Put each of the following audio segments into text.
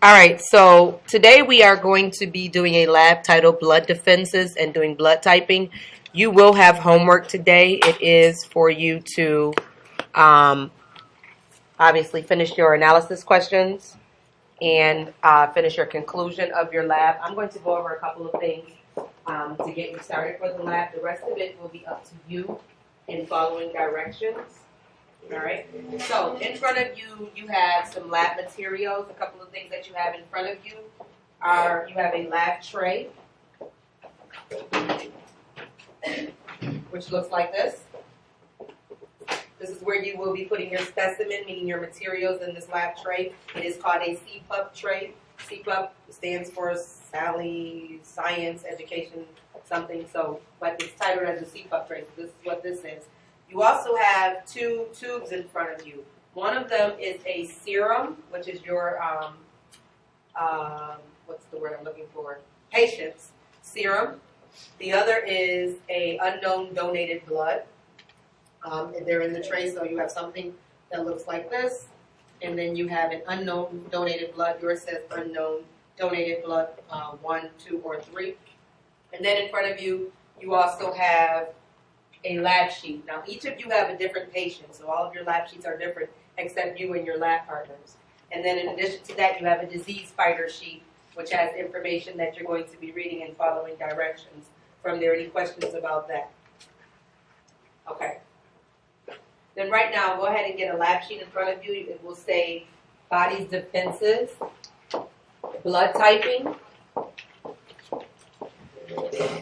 All right, so today we are going to be doing a lab titled Blood Defenses and doing blood typing. You will have homework today. It is for you to obviously finish your analysis questions and finish your conclusion of your lab. I'm going to go over a couple of things to get you started for the lab. The rest of it will be up to you in following directions. All right. So in front of you, you have some lab materials. A couple of things that you have in front of you are you have a lab tray, which looks like this. This is where you will be putting your specimen, meaning your materials in this lab tray. It is called a CPUP tray. CPUP stands for Sally Science Education something. So, but it's titled as a CPUP tray. So this is what this is. You also have two tubes in front of you. One of them is a serum, which is your, what's the word I'm looking for? Patient's serum. The other is a unknown donated blood. They're in the tray, so you have something that looks like this. And then you have an unknown donated blood. Yours says unknown donated blood 1, 2, or 3. And then in front of you, you also have a lab sheet. Now, each of you have a different patient, so all of your lab sheets are different except you and your lab partners. And then in addition to that, you have a disease fighter sheet, which has information that you're going to be reading and following directions from there. Any questions about that? Okay. Then right now, go ahead and get a lab sheet in front of you. It will say body's defenses, blood typing,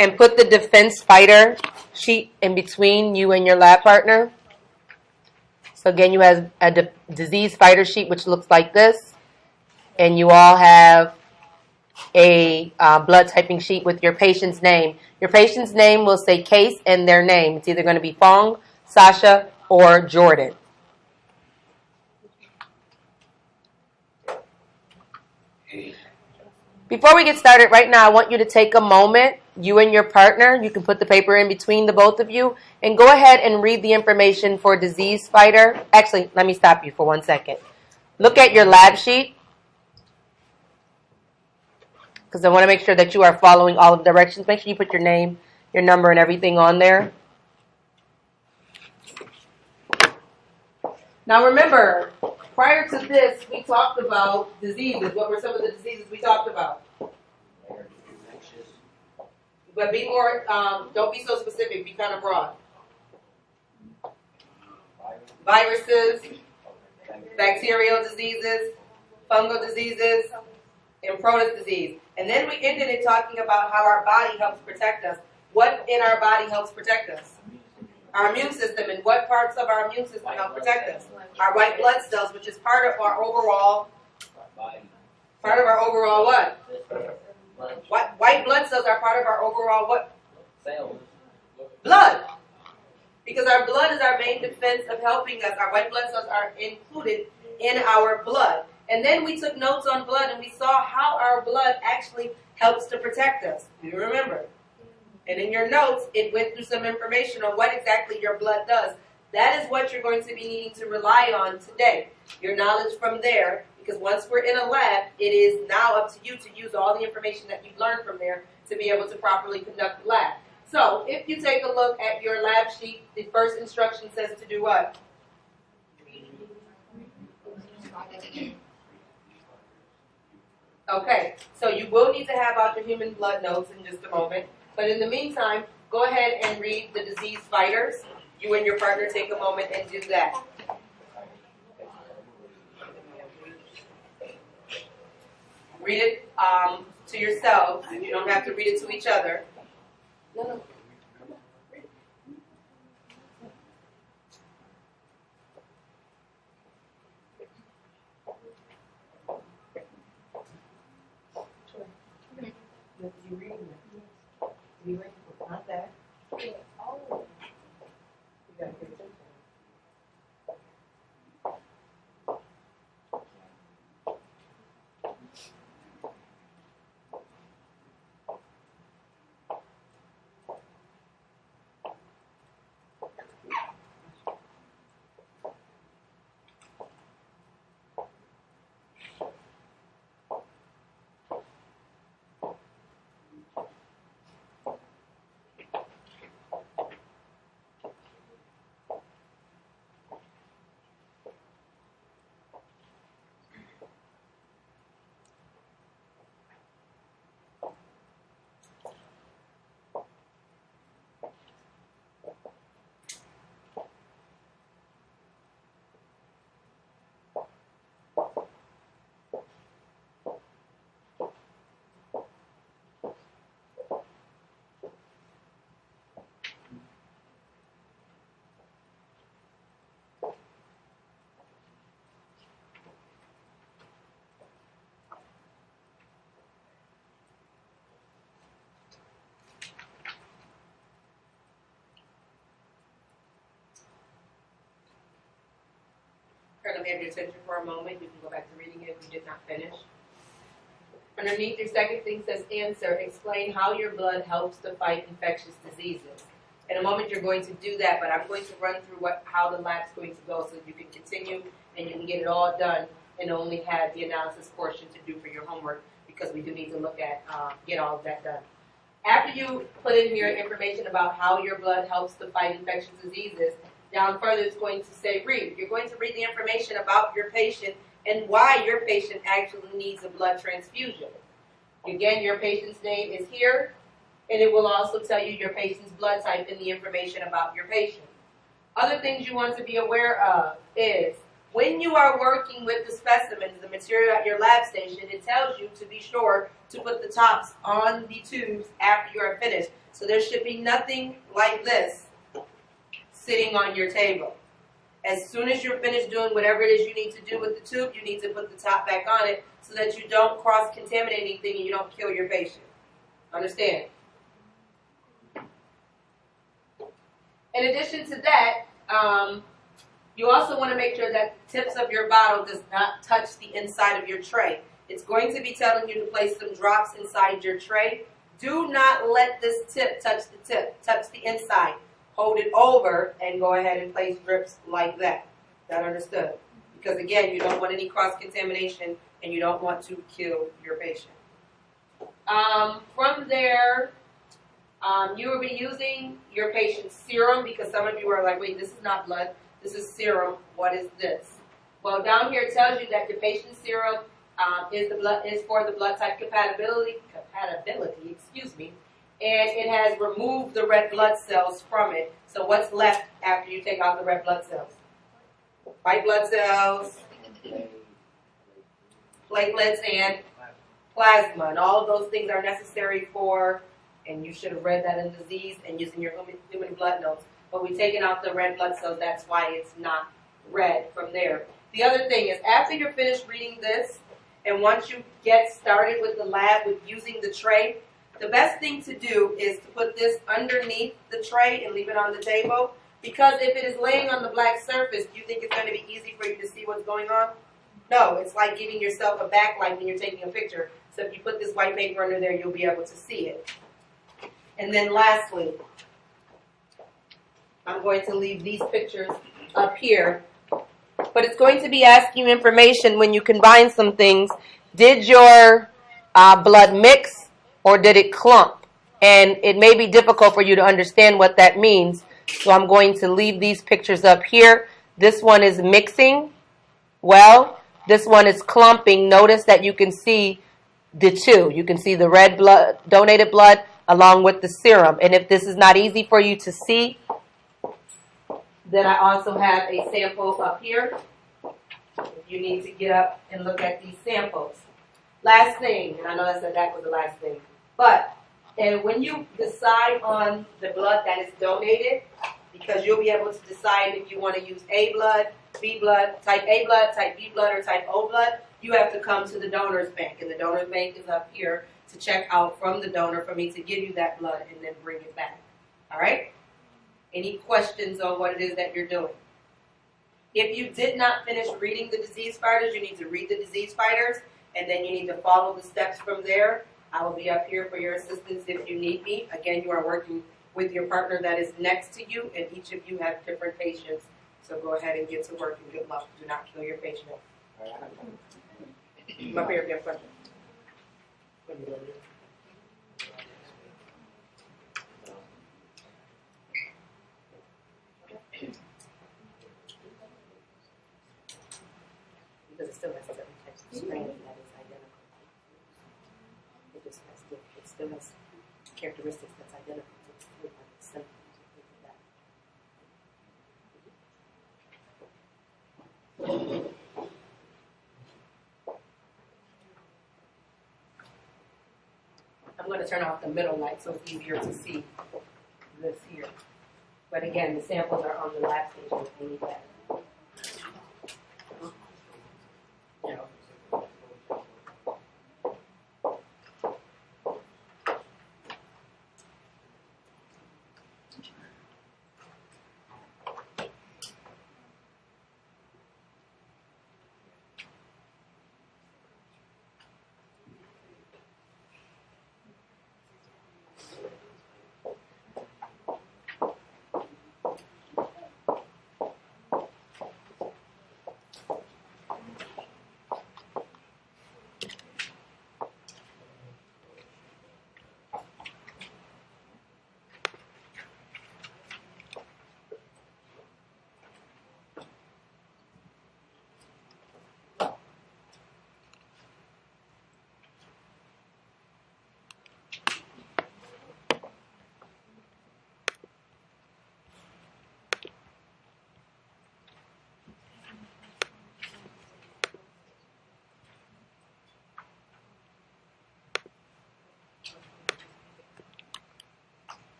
and put the defense fighter sheet in between you and your lab partner. So again, you have a disease fighter sheet, which looks like this. And you all have a blood typing sheet with your patient's name. Your patient's name will say case and their name. It's either going to be Fong, Sasha, or Jordan. Before we get started, right now, I want you to take a moment, you and your partner, you can put the paper in between the both of you, and go ahead and read the information for disease fighter. Actually, let me stop you for 1 second. Look at your lab sheet, because I want to make sure that you are following all of the directions. Make sure you put your name, your number, and everything on there. Now remember, prior to this, we talked about diseases. What were some of the diseases we talked about? But be more, don't be so specific, be kind of broad. Viruses, bacterial diseases, fungal diseases, and protist disease. And then we ended it talking about how our body helps protect us. What in our body helps protect us? Our immune system. And what parts of our immune system help protect us? Our white blood cells, which is part of our overall what? White blood cells are part of our overall what? Cells. Blood. Because our blood is our main defense of helping us. Our white blood cells are included in our blood. And then we took notes on blood and we saw how our blood actually helps to protect us. Do you remember? And in your notes, it went through some information on what exactly your blood does. That is what you're going to be needing to rely on today. Your knowledge from there, because once we're in a lab, it is now up to you to use all the information that you've learned from there to be able to properly conduct the lab. So if you take a look at your lab sheet, the first instruction says to do what? Okay, so you will need to have out your human blood notes in just a moment. But in the meantime, go ahead and read the disease fighters. You and your partner take a moment and do that. Read it to yourselves. You don't have to read it to each other. No. You reading it? You ready? Not that. You gotta pay attention. let me have your attention for a moment. You can go back to reading it if you did not finish. Underneath your second thing says answer. Explain how your blood helps to fight infectious diseases. In a moment you're going to do that, but I'm going to run through how the lab's going to go so you can continue and you can get it all done and only have the analysis portion to do for your homework, because we do need to look at, get all of that done. After you put in your information about how your blood helps to fight infectious diseases, down further it's going to say read. You're going to read the information about your patient and why your patient actually needs a blood transfusion. Again, your patient's name is here, and it will also tell you your patient's blood type and the information about your patient. Other things you want to be aware of is when you are working with the specimens, the material at your lab station, it tells you to be sure to put the tops on the tubes after you are finished. So there should be nothing like this sitting on your table. As soon as you're finished doing whatever it is you need to do with the tube, you need to put the top back on it so that you don't cross-contaminate anything and you don't kill your patient. Understand? In addition to that, you also want to make sure that the tips of your bottle does not touch the inside of your tray. It's going to be telling you to place some drops inside your tray. Do not let this tip, touch the inside. Hold it over and go ahead and place drips like that. That understood? Because again, you don't want any cross-contamination and you don't want to kill your patient. From there, you will be using your patient's serum, because some of you are like, wait, this is not blood, this is serum. What is this? Well, down here it tells you that the patient's serum is for the blood type compatibility, and it has removed the red blood cells from it. So what's left after you take out the red blood cells? White blood cells, platelets, and plasma. And all of those things are necessary for, and you should have read that in disease and using your human blood notes. But we've taken out the red blood cells. That's why it's not red from there. The other thing is, after you're finished reading this, and once you get started with the lab with using the tray, the best thing to do is to put this underneath the tray and leave it on the table. Because if it is laying on the black surface, do you think it's going to be easy for you to see what's going on? No, it's like giving yourself a backlight when you're taking a picture. So if you put this white paper under there, you'll be able to see it. And then lastly, I'm going to leave these pictures up here. But it's going to be asking you information when you combine some things. Did your blood mix? Or did it clump? And it may be difficult for you to understand what that means. So I'm going to leave these pictures up here. This one is mixing well. This one is clumping. Notice that you can see the two. You can see the red blood, donated blood, along with the serum. And if this is not easy for you to see, then I also have a sample up here. If you need to get up and look at these samples. Last thing, and I know that was the last thing. But, and when you decide on the blood that is donated, because you'll be able to decide if you want to use A blood, B blood, type A blood, type B blood, or type O blood, you have to come to the donor's bank. And the donor's bank is up here to check out from the donor for me to give you that blood and then bring it back. All right? Any questions on what it is that you're doing? If you did not finish reading the disease fighters, you need to read the disease fighters, and then you need to follow the steps from there. I will be up here for your assistance if you need me. Again, you are working with your partner that is next to you, and each of you have different patients. So go ahead and get to work, and good luck. Do not kill your patient. I'm up here if you have questions. Because it still has different types of strain that is identical. It still has characteristics that's identical to the symptoms. I'm going to turn off the middle light so it's easier to see this here. But again, the samples are on the lab station if you need that.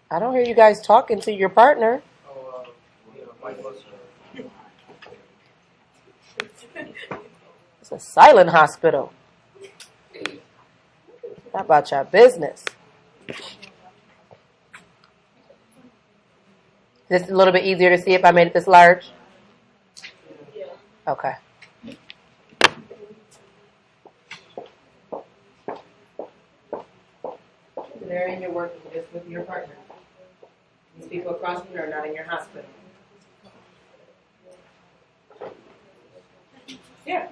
I don't hear you guys talking to your partner. It's a silent hospital. How about your business? Is this a little bit easier to see if I made it this large? Okay. There, and you're working just with your partner. These people across from you are not in your hospital. Yeah.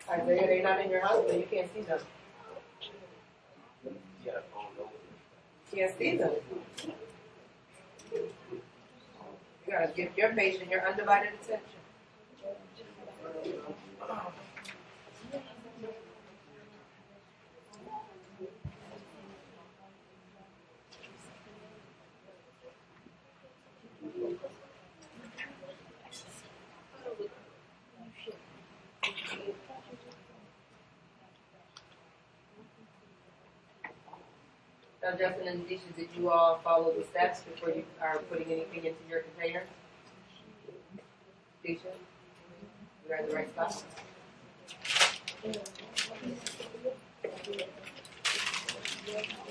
Isaiah, they're not in your hospital. You can't see them. You can't see them. You gotta give your patient your undivided attention. Now, Justin and Deisha, did you all follow the steps before you are putting anything into your container? Deisha, you are in the right spot.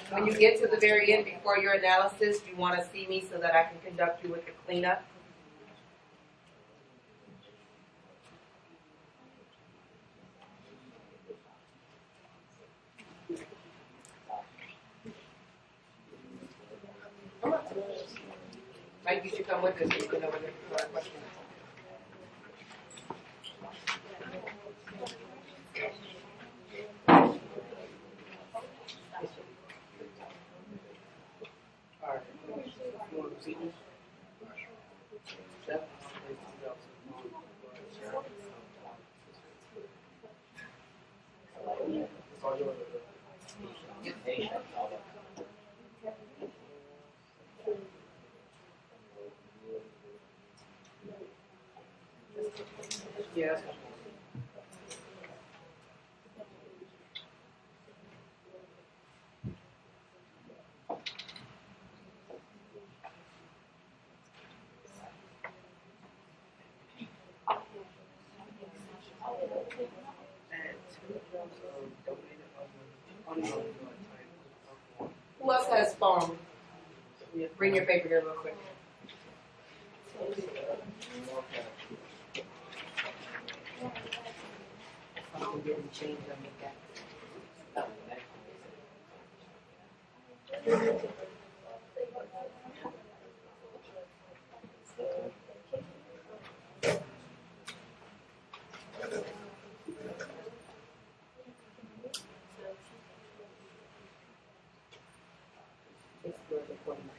When you get to the very end before your analysis, you want to see me so that I can conduct you with the cleanup. Come on. Mike, you should come with us so you can know what the question is. Yeah. Who else has phone? Bring your paper here real quick. Something didn't change on the It's good recording.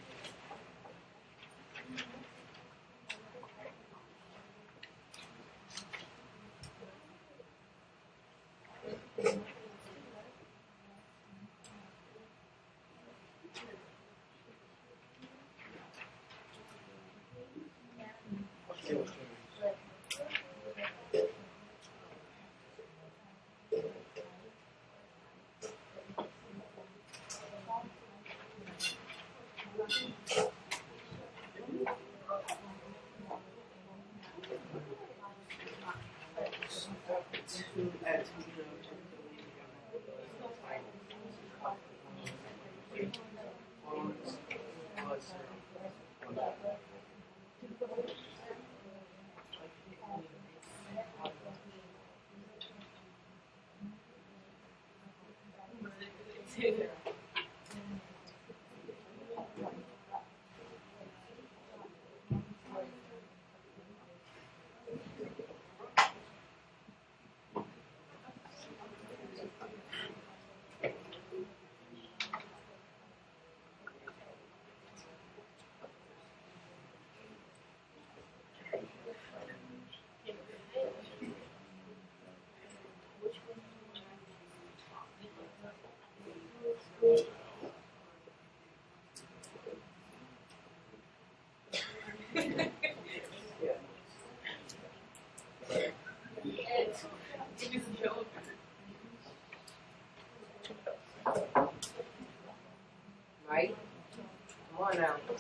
I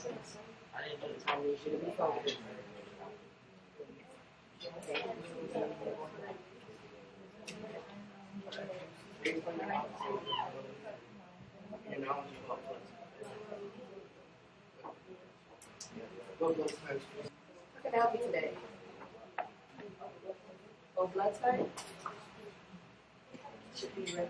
need you to be focused. How can I help you today? Low blood type? Should be ready.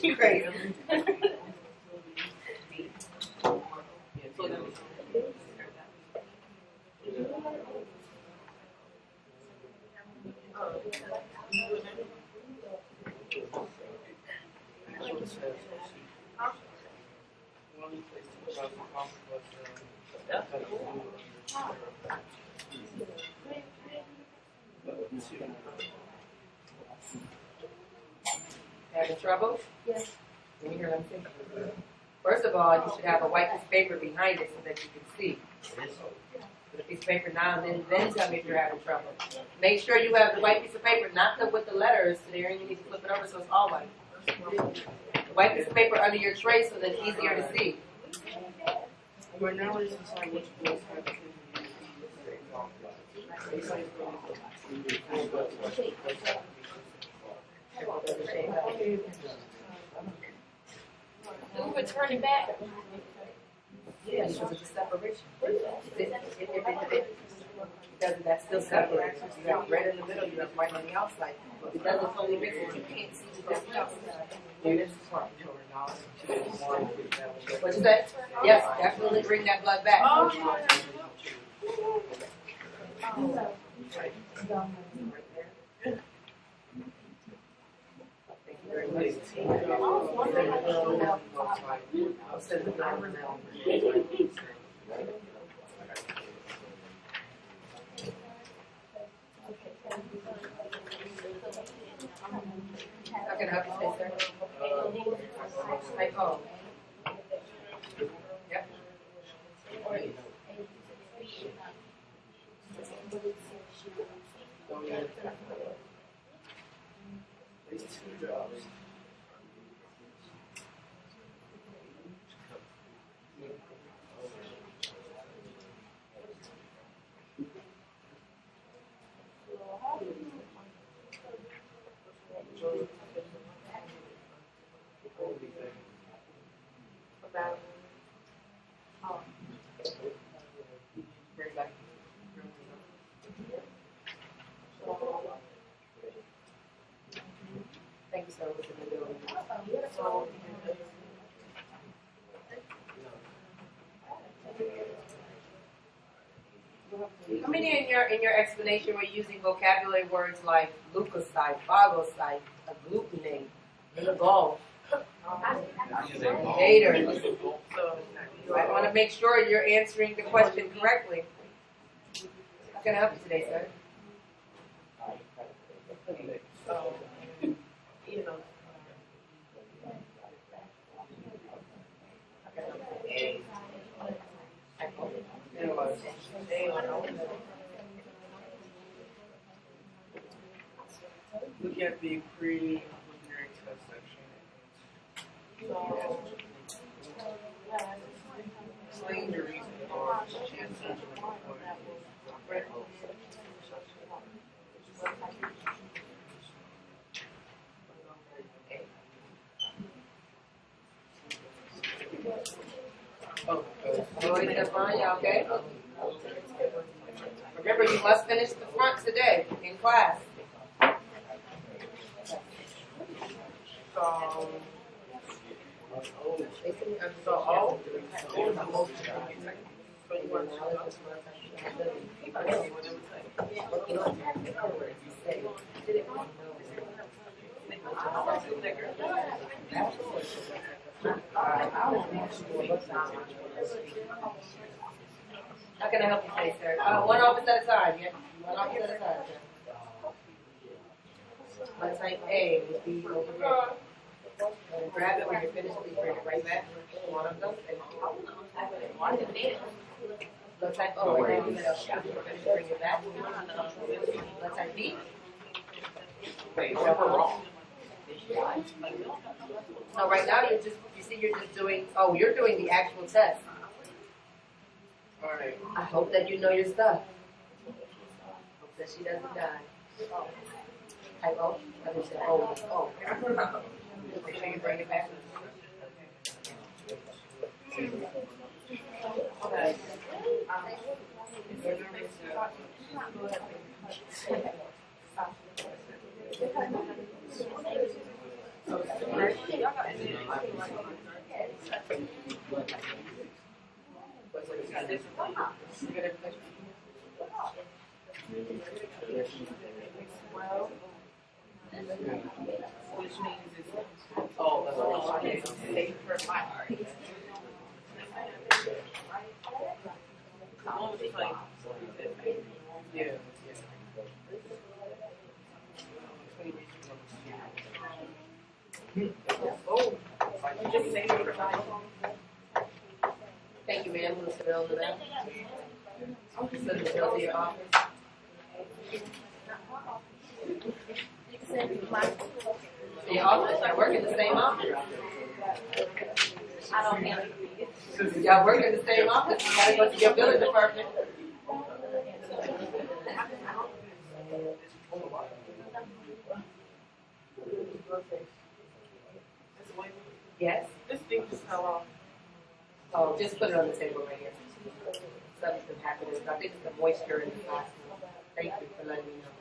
You crazy. Having trouble? Yes. Let me hear them think. First of all, you should have a white piece of paper behind it so that you can see. Put a piece of paper now and then tell me if you're having trouble. Make sure you have the white piece of paper, not the with the letters there, and you need to flip it over so it's all white. The white piece of paper under your tray so that it's easier to see. Right now, it's just like which blood type Move it, turn it back. Yeah, because it's a separation. Because that's still separate. You have red in the middle, you have white on the outside. It doesn't totally mix it, you can't see the difference. What'd you say? Yes, definitely bring that blood back. Thank you very much. I'll send the number now. How can I help you today, sir? Hi, Paul. Yep. About bring back. Thank you so much for doing I mean, in your explanation, we're using vocabulary words like leukocyte, phagocyte, agglutinate, glucose, gator. So I want to make sure you're answering the question correctly. How can I help you today, sir? Look at the preliminary test section. Explain your reason for cancer. Okay? Remember, you must finish the front today in class. How can I help you today, sir? One office at a time, yeah? One office at a time, sir. Blood type A would be over here. And grab it when you're finished, please bring it right back. One of them. Blood type O, right there in the middle. Bring it back. Blood type B. So right now you're just doing, oh, you're doing the actual test. Alright. I hope that you know your stuff. Hope that she doesn't die. Type O? I just said O. Oh. Make sure you bring it back. Okay. Which means it's, oh, that's what it's safe for my heart. Yeah. Oh, you just say it for my heart. Thank you, ma'am. We'll sit over there. Send it to your office. The office, I work in the same office. I don't have it. Y'all work in the same office. You gotta go to your billing department. Yes. This thing just fell off. Oh, just put it on the table right here. Something's been happening. I think it's the moisture in the glass. Thank you for letting me know.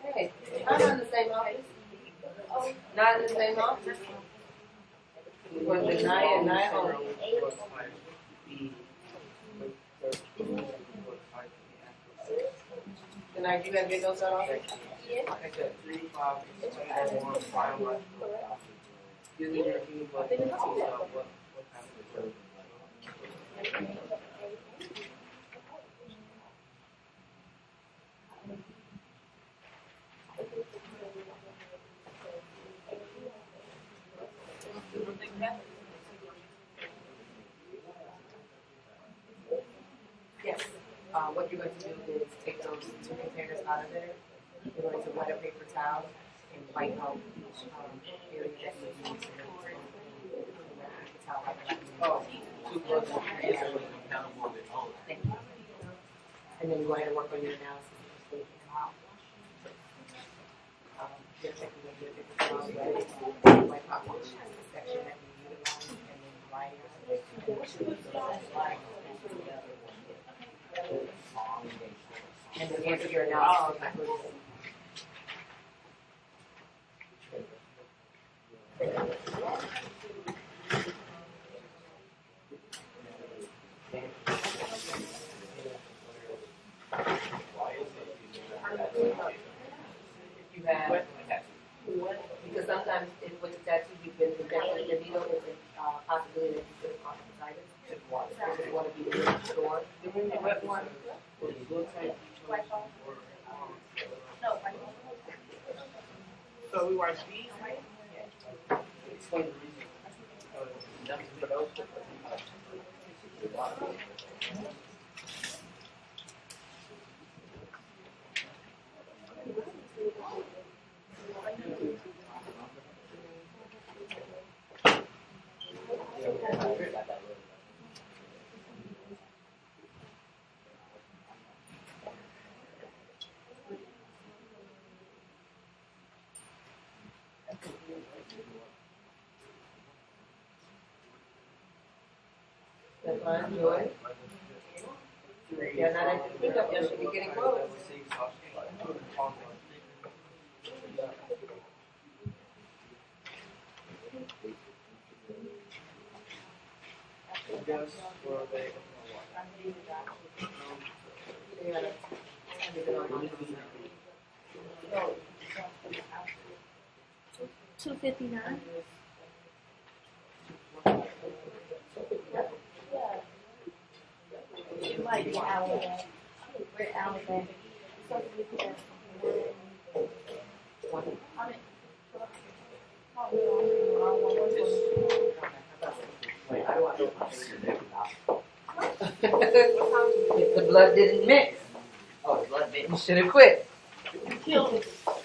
Hey, I'm not in the same office. Not in the same office. We're going to deny it, deny home. Tonight, you gotta get those out of office? I said 3, 5, 6, 1, biological. You need to review what happened. Yes. What you're going to do is take those 2 containers out of there. You're going to wet a paper towel and wipe out each area that you need to Oh, 2 plus 1. Thank you. And then you go ahead and work on your analysis. You're checking with your paper towel, wipe out each section that you utilize, and then write and then answer your analysis. You have, because sometimes if with the tattoo you've been injected the needle, it's a possibility that you could have caught hepatitis. You want to be sure. So we watch these. Explain the reason. That's fine, Joy. You're not at the pickup, you should be getting close. Yes, or they. $2.59. It might be hour back. We're hour back. If the blood didn't mix, Oh, the blood mix. you should have quit.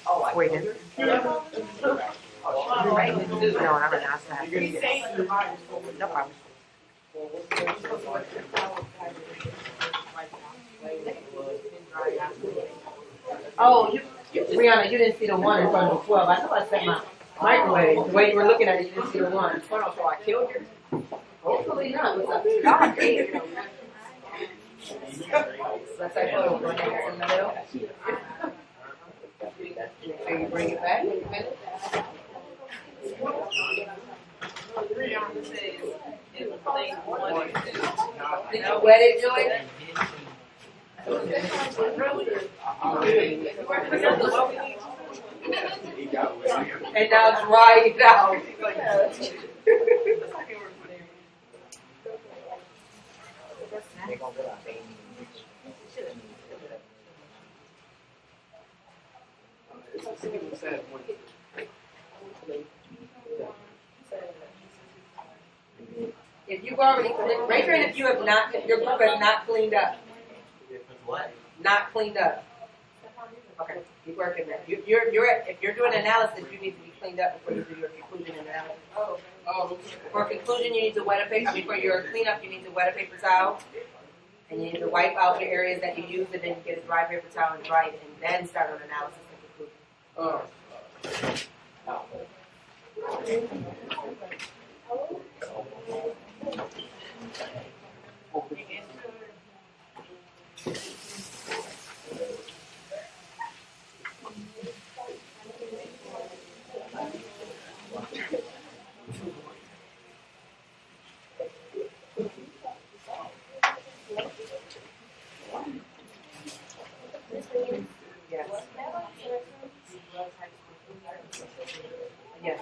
Oh, I Wait, no, Oh, right. I'm not. You're gonna get No problem. Oh, Brianna, you didn't see the one in front of the 12. I thought I set my microwave. The way you were looking at it, you didn't see the one. So I killed you? Hopefully not. What's up? God damn. Let's say photo in the middle. So you bring it back when you finish. Did you wet it, Joy? And now dry it out. If you've already cleaned, raise your hand if you have not, if your group has not cleaned up. What? Not cleaned up. Okay, keep working there. If you're doing analysis, you need to be cleaned up before you do your conclusion analysis. Oh, For conclusion, you need to wet a paper. I mean, for your cleanup, you need to wet a paper towel, and you need to wipe out the areas that you use, and then you get a dry paper towel and dry it, and then start on analysis and conclusion. Yes. Yes.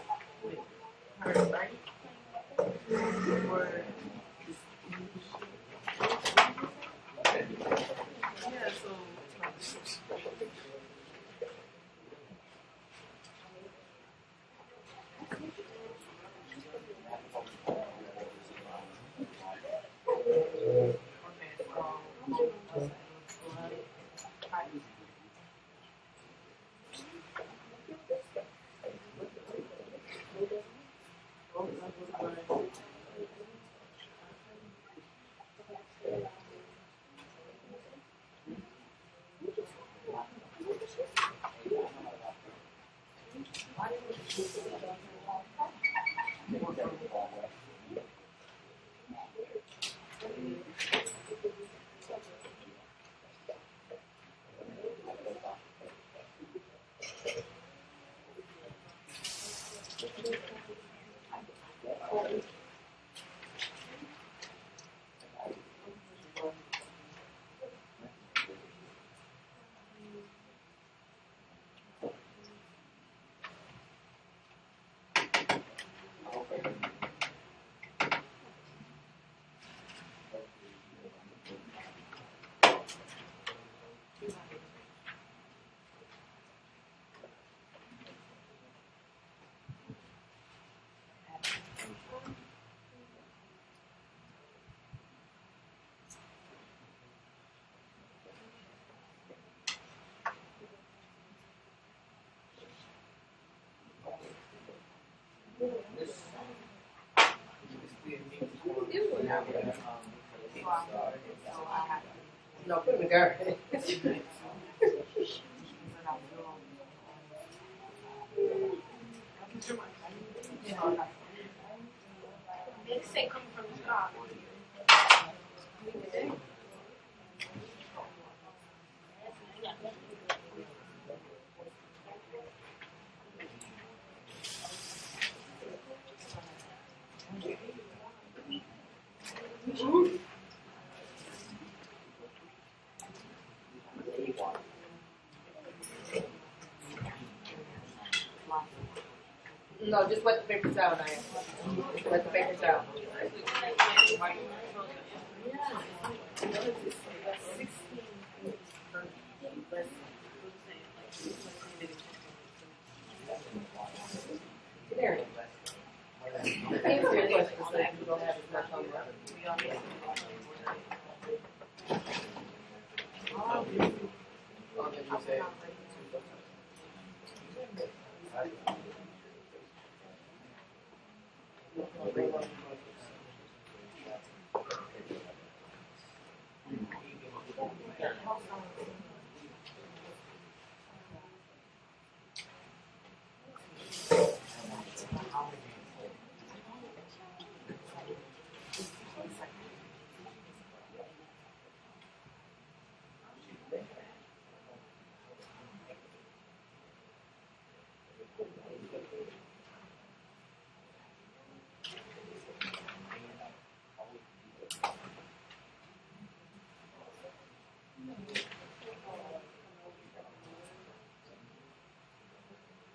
No, put him in the garbage. Coming from the top. No, just wet the paper towel, Naya. Wet the paper towel. There. Answer your question so you don't have as much homework.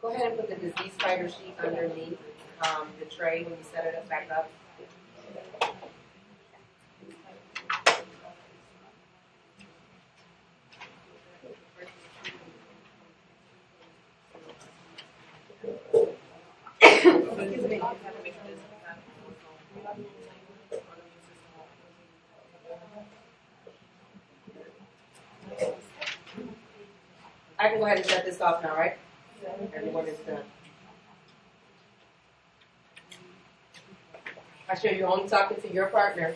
Go ahead and put the disease fighter sheet underneath the tray when you set it back up. I can go ahead and shut this off now, right? Everyone is done. I sure you're only talking to your partner.